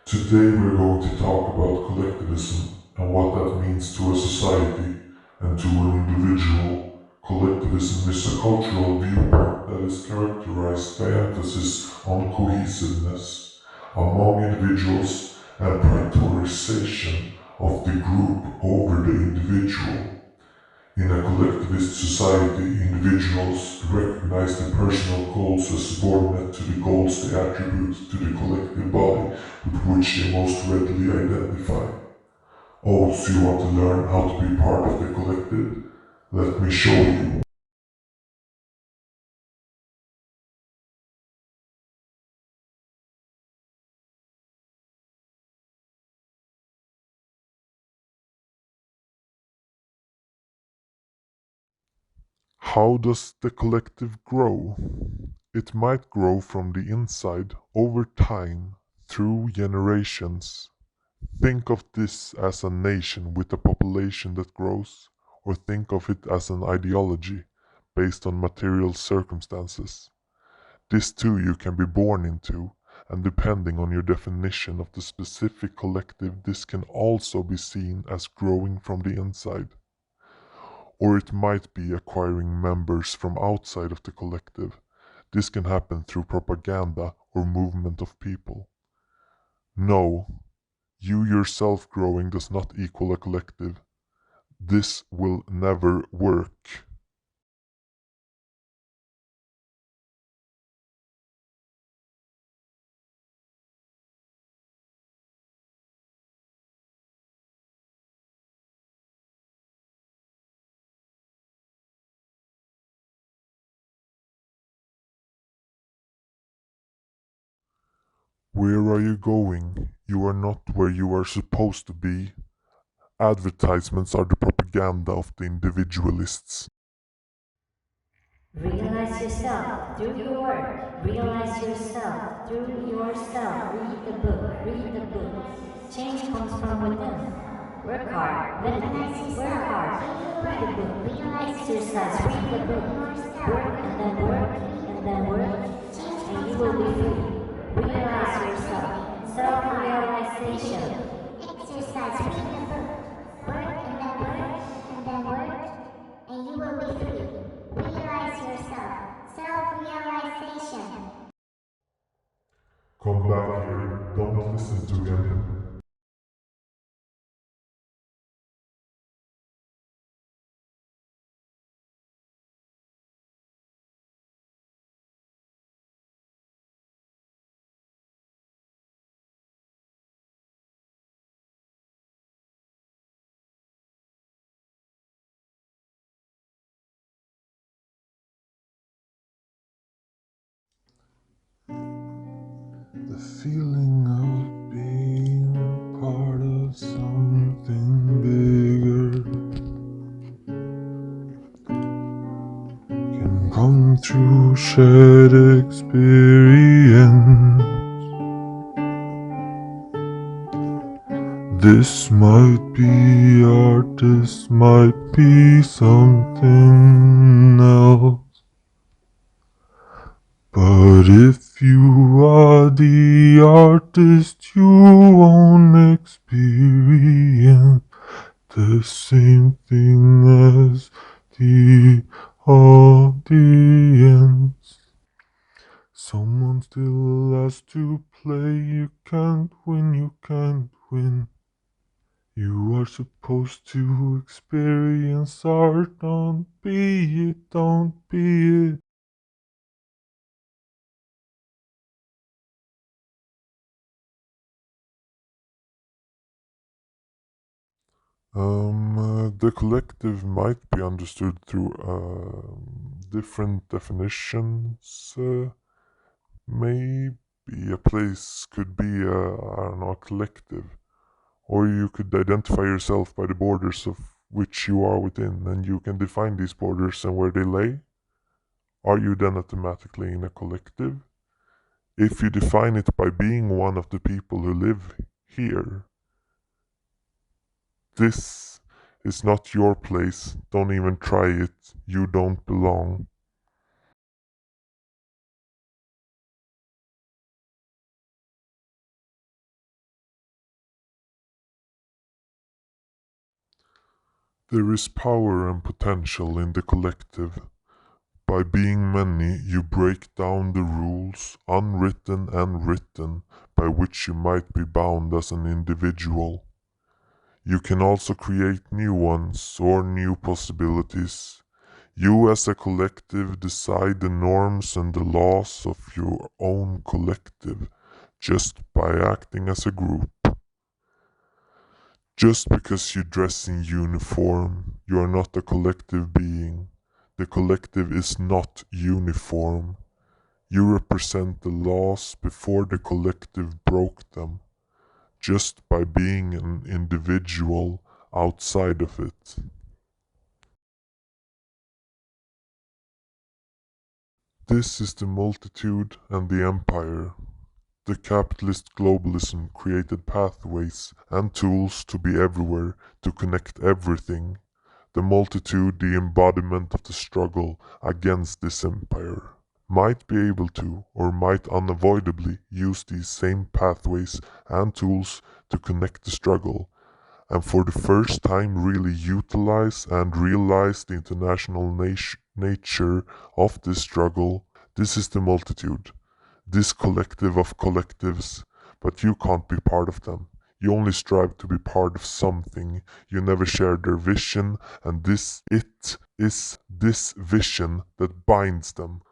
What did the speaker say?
Today we're going to talk about collectivism and what that means to a society and to an individual. Collectivism is a cultural viewpoint that is characterized by emphasis on cohesiveness among individuals and prioritization of the group over the individual. In a collectivist society, individuals recognize their personal goals as subordinate to the goals they attribute to the collective body with which they most readily identify. Oh, so you want to learn how to be part of the collective? Let me show you. How does the collective grow? It might grow from the inside over time through generations. Think of this as a nation with a population that grows, or think of it as an ideology based on material circumstances. This too you can be born into, and depending on your definition of the specific collective, this can also be seen as growing from the inside. Or it might be acquiring members from outside of the collective. This can happen through propaganda or movement of people. No, you yourself growing does not equal a collective. This will never work. Where are you going? You are not where you are supposed to be. Advertisements are the propaganda of the individualists. Realize yourself through your work. Realize yourself through yourself. Read the book. Read the book. Change comes from within. Work hard. Meditate. Work hard. Read the book. Exercise. Read the book. Work and then work and then work, and you will be free. Realize yourself. Self-realization. Exercise. Read the book. Work and then work and then work, and you will be free. Realize yourself. Self-realization. Come back here. Don't listen to him. The feeling of being part of something bigger can come through shared experience. This might be art, this might be something else. But if you are the artist, you won't experience the same thing as the audience. Someone still has to play, you can't win, you can't win. You are supposed to experience art, don't be it, don't be it. The collective might be understood through different definitions. Maybe a place could be I don't know, a collective, or you could identify yourself by the borders of which you are within, and you can define these borders and where they lay. Are you then automatically in a collective? If you define it by being one of the people who live here, this is not your place. Don't even try it. You don't belong. There is power and potential in the collective. By being many, you break down the rules, unwritten and written, by which you might be bound as an individual. You can also create new ones or new possibilities. You as a collective decide the norms and the laws of your own collective just by acting as a group. Just because you dress in uniform, you are not a collective being. The collective is not uniform. You represent the laws before the collective broke them, just by being an individual outside of it. This is the multitude and the empire. The capitalist globalism created pathways and tools to be everywhere, to connect everything. The multitude, the embodiment of the struggle against this empire, might be able to, or might unavoidably, use these same pathways and tools to connect the struggle, and for the first time really utilize and realize the international nature of this struggle. This is the multitude, this collective of collectives, but you can't be part of them. You only strive to be part of something. You never share their vision, and it is this vision that binds them.